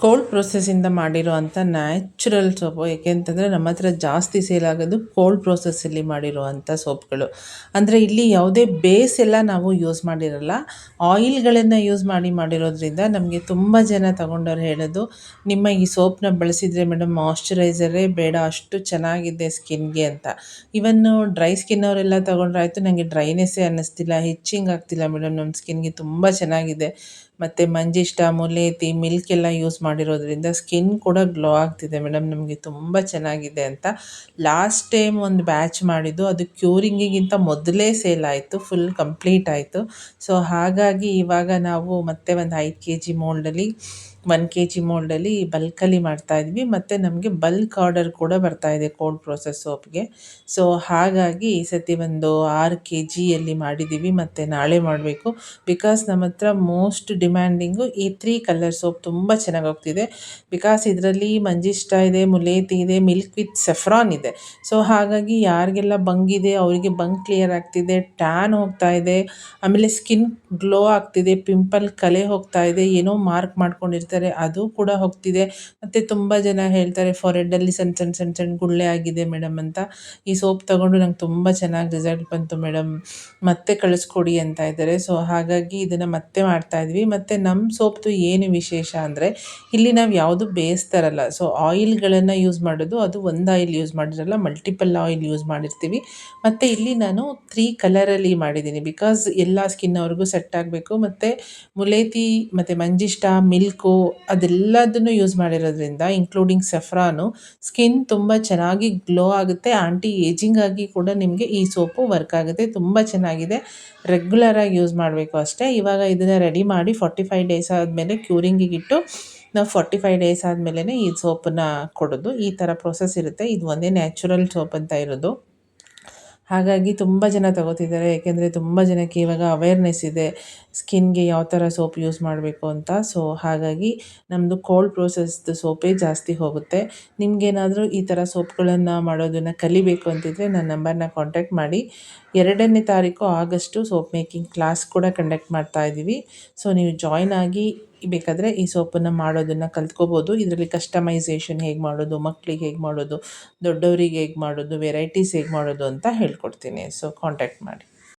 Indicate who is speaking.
Speaker 1: Cold ಪ್ರೊಸೆಸ್ಸಿಂದ ಮಾಡಿರೋ ಅಂಥ natural soap. ಏಕೆಂತಂದರೆ ನಮ್ಮ ಹತ್ರ ಜಾಸ್ತಿ ಸೇಲ್ ಆಗೋದು ಕೋಲ್ಡ್ ಪ್ರೊಸೆಸ್ಸಲ್ಲಿ ಮಾಡಿರೋ ಅಂಥ ಸೋಪ್ಗಳು. ಅಂದರೆ ಇಲ್ಲಿ ಯಾವುದೇ ಬೇಸ್ ಎಲ್ಲ ನಾವು ಯೂಸ್ ಮಾಡಿರಲ್ಲ, ಆಯಿಲ್ಗಳನ್ನು ಯೂಸ್ ಮಾಡಿರೋದ್ರಿಂದ ನಮಗೆ ತುಂಬ ಜನ ತಗೊಂಡವ್ರು ಹೇಳೋದು, ನಿಮ್ಮ ಈ ಸೋಪ್ನ ಬಳಸಿದರೆ ಮೇಡಮ್ ಮಾಯ್ಶ್ಚರೈಸರೇ ಬೇಡ, ಅಷ್ಟು ಚೆನ್ನಾಗಿದೆ ಸ್ಕಿನ್ಗೆ ಅಂತ. ಇವನ್ನು ಡ್ರೈ ಸ್ಕಿನ್ ಅವರೆಲ್ಲ ತಗೊಂಡ್ರಾಯ್ತು, ನನಗೆ ಡ್ರೈನೆಸ್ಸೇ ಅನ್ನಿಸ್ತಿಲ್ಲ, ಹಿಚ್ಚಿಂಗ್ ಆಗ್ತಿಲ್ಲ ಮೇಡಮ್, ನಮ್ಮ ಸ್ಕಿನ್ಗೆ ತುಂಬ ಚೆನ್ನಾಗಿದೆ. ಮತ್ತು ಮಂಜಿಷ್ಟ, ಮುಲೇತಿ, ಮಿಲ್ಕ್ ಎಲ್ಲ ಯೂಸ್ ಮಾಡಿರೋದ್ರಿಂದ ಸ್ಕಿನ್ ಕೂಡ ಗ್ಲೋ ಆಗ್ತಿದೆ ಮೇಡಮ್, ನಮಗೆ ತುಂಬ ಚೆನ್ನಾಗಿದೆ ಅಂತ ಲಾಸ್ಟ್ ಟೈಮ್ ಒಂದು ಬ್ಯಾಚ್ ಮಾಡಿದ್ದು. ಅದು ಕ್ಯೂರಿಂಗಿಗಿಂತ ಮೊದಲೇ ಸೇಲ್ ಆಯಿತು, ಫುಲ್ ಕಂಪ್ಲೀಟ್ ಆಯಿತು. ಸೊ ಹಾಗಾಗಿ ಇವಾಗ ನಾವು ಮತ್ತೆ ಒಂದು 5 kg ಮೋಲ್ಡಲ್ಲಿ 1 kg ಮೋಲ್ಡಲ್ಲಿ ಬಲ್ಕಲ್ಲಿ ಮಾಡ್ತಾಯಿದ್ವಿ. ಮತ್ತು ನಮಗೆ ಬಲ್ಕ್ ಆರ್ಡರ್ ಕೂಡ ಬರ್ತಾಯಿದೆ ಕೋಲ್ಡ್ ಪ್ರೊಸೆಸ್ ಸೋಪ್ಗೆ. ಸೊ ಹಾಗಾಗಿ ಈ ಸತಿ ಒಂದು 6 kgಯಲ್ಲಿ ಮಾಡಿದ್ದೀವಿ, ಮತ್ತು ನಾಳೆ ಮಾಡಬೇಕು. ಬಿಕಾಸ್ ನಮ್ಮ ಹತ್ರ ಮೋಸ್ಟ್ ಡಿಮ್ಯಾಂಡಿಂಗು ಈ 3 ಕಲರ್ ಸೋಪ್ ತುಂಬ ಚೆನ್ನಾಗಿ ಹೋಗ್ತಿದೆ. ಬಿಕಾಸ್ ಇದರಲ್ಲಿ ಮಂಜಿಷ್ಟ ಇದೆ, ಮುಲೇತಿ ಇದೆ, ಮಿಲ್ಕ್ ವಿತ್ ಸೆಫ್ರಾನ್ ಇದೆ. ಸೊ ಹಾಗಾಗಿ ಯಾರಿಗೆಲ್ಲ ಬಂಗಿದೆ ಅವರಿಗೆ ಬಂಗ್ ಕ್ಲಿಯರ್ ಆಗ್ತಿದೆ, ಟ್ಯಾನ್ ಹೋಗ್ತಾ ಇದೆ, ಆಮೇಲೆ ಸ್ಕಿನ್ ಗ್ಲೋ ಆಗ್ತಿದೆ, ಪಿಂಪಲ್ ಕಲೆ ಹೋಗ್ತಾ ಇದೆ, ಏನೋ ಮಾರ್ಕ್ ಮಾಡ್ಕೊಂಡಿರ್ತಾರೆ ಅದು ಕೂಡ ಹೋಗ್ತಿದೆ. ಮತ್ತು ತುಂಬ ಜನ ಹೇಳ್ತಾರೆ ಫಾರೆಡ್ಡಲ್ಲಿ ಸಣ್ಣ ಸಣ್ಣ ಸಣ್ಣ ಸಣ್ಣ ಗುಳ್ಳೆ ಆಗಿದೆ ಮೇಡಮ್ ಅಂತ. ಈ ಸೋಪ್ ತೊಗೊಂಡು ನಂಗೆ ತುಂಬ ಚೆನ್ನಾಗಿ ರಿಸಲ್ಟ್ ಬಂತು ಮೇಡಮ್, ಮತ್ತೆ ಕಳಿಸ್ಕೊಡಿ ಅಂತ ಇದ್ದಾರೆ. ಸೊ ಹಾಗಾಗಿ ಇದನ್ನು ಮತ್ತೆ ಮಾಡ್ತಾಯಿದ್ವಿ. ಮತ್ತು ನಮ್ಮ ಸೋಪ್ದು ಏನು ವಿಶೇಷ ಅಂದರೆ ಇಲ್ಲಿ ನಾವು ಯಾವುದು ಬೇಯಿಸ್ತಾರಲ್ಲ, ಸೊ ಆಯಿಲ್ಗಳನ್ನು ಯೂಸ್ ಮಾಡೋದು, ಅದು ಒಂದು ಆಯಿಲ್ ಯೂಸ್ ಮಾಡಿರಲ್ಲ, ಮಲ್ಟಿಪಲ್ ಆಯಿಲ್ ಯೂಸ್ ಮಾಡಿರ್ತೀವಿ. ಮತ್ತು ಇಲ್ಲಿ ನಾನು 3 ಕಲರಲ್ಲಿ ಮಾಡಿದ್ದೀನಿ, ಬಿಕಾಸ್ ಎಲ್ಲ ಸ್ಕಿನ್ ಅವ್ರಿಗೂ ಸೆಟ್ ಆಗಬೇಕು. ಮತ್ತು ಮುಲೇತಿ ಮತ್ತು ಮಂಜಿಷ್ಟ, ಮಿಲ್ಕು ಅದೆಲ್ಲದನ್ನು ಯೂಸ್ ಮಾಡಿರೋದ್ರಿಂದ ಇನ್ಕ್ಲೂಡಿಂಗ್ ಸೆಫ್ರಾನು ಸ್ಕಿನ್ ತುಂಬ ಚೆನ್ನಾಗಿ ಗ್ಲೋ ಆಗುತ್ತೆ. ಆಂಟಿ ಏಜಿಂಗ್ ಆಗಿ ಕೂಡ ನಿಮಗೆ ಈ ಸೋಪು ವರ್ಕ್ ಆಗುತ್ತೆ, ತುಂಬ ಚೆನ್ನಾಗಿದೆ. ರೆಗ್ಯುಲರಾಗಿ ಯೂಸ್ ಮಾಡಬೇಕು ಅಷ್ಟೇ. ಇವಾಗ ಇದನ್ನು ರೆಡಿ ಮಾಡಿ 45 ಡೇಸ್ ಆದಮೇಲೆ ಕ್ಯೂರಿಂಗಿಗಿಟ್ಟು ನಾವು 45 ಡೇಸ್ ಆದಮೇಲೆ ಈ ಸೋಪನ್ನು ಕೊಡೋದು. ಈ ಥರ ಪ್ರೊಸೆಸ್ ಇರುತ್ತೆ. ಇದು ಒಂದೇ ನ್ಯಾಚುರಲ್ ಸೋಪ್ ಅಂತ ಇರೋದು. ಹಾಗಾಗಿ ತುಂಬ ಜನ ತಗೋತಿದ್ದಾರೆ, ಏಕೆಂದರೆ ತುಂಬ ಜನಕ್ಕೆ ಇವಾಗ ಅವೇರ್ನೆಸ್ ಇದೆ ಸ್ಕಿನ್ಗೆ ಯಾವ ಥರ ಸೋಪ್ ಯೂಸ್ ಮಾಡಬೇಕು ಅಂತ. ಸೊ ಹಾಗಾಗಿ ನಮ್ಮದು ಕೋಲ್ಡ್ ಪ್ರೊಸೆಸ್ದು ಸೋಪೇ ಜಾಸ್ತಿ ಹೋಗುತ್ತೆ. ನಿಮಗೇನಾದರೂ ಈ ಥರ ಸೋಪ್ಗಳನ್ನು ಮಾಡೋದನ್ನು ಕಲಿಬೇಕು ಅಂತಿದ್ರೆ ನನ್ನ ನಂಬರ್ನ ಕಾಂಟ್ಯಾಕ್ಟ್ ಮಾಡಿ. 2ನೇ ತಾರೀಕು ಆಗಸ್ಟು ಸೋಪ್ ಮೇಕಿಂಗ್ ಕ್ಲಾಸ್ ಕೂಡ ಕಂಡಕ್ಟ್ ಮಾಡ್ತಾಯಿದ್ದೀವಿ. ಸೊ ನೀವು ಜಾಯ್ನ್ ಆಗಿ ಬೇಕಾದರೆ ಈ ಸೋಪನ್ನು ಮಾಡೋದನ್ನು ಕಲ್ತ್ಕೋಬೋದು. ಇದರಲ್ಲಿ ಕಸ್ಟಮೈಸೇಷನ್ ಹೇಗೆ ಮಾಡೋದು, ಮಕ್ಕಳಿಗೆ ಹೇಗೆ ಮಾಡೋದು, ದೊಡ್ಡವರಿಗೆ ಹೇಗೆ ಮಾಡೋದು, ವೆರೈಟೀಸ್ ಹೇಗೆ ಮಾಡೋದು ಅಂತ ಹೇಳ್ಕೊಡ್ತೀನಿ. ಸೊ ಕಾಂಟ್ಯಾಕ್ಟ್ ಮಾಡಿ.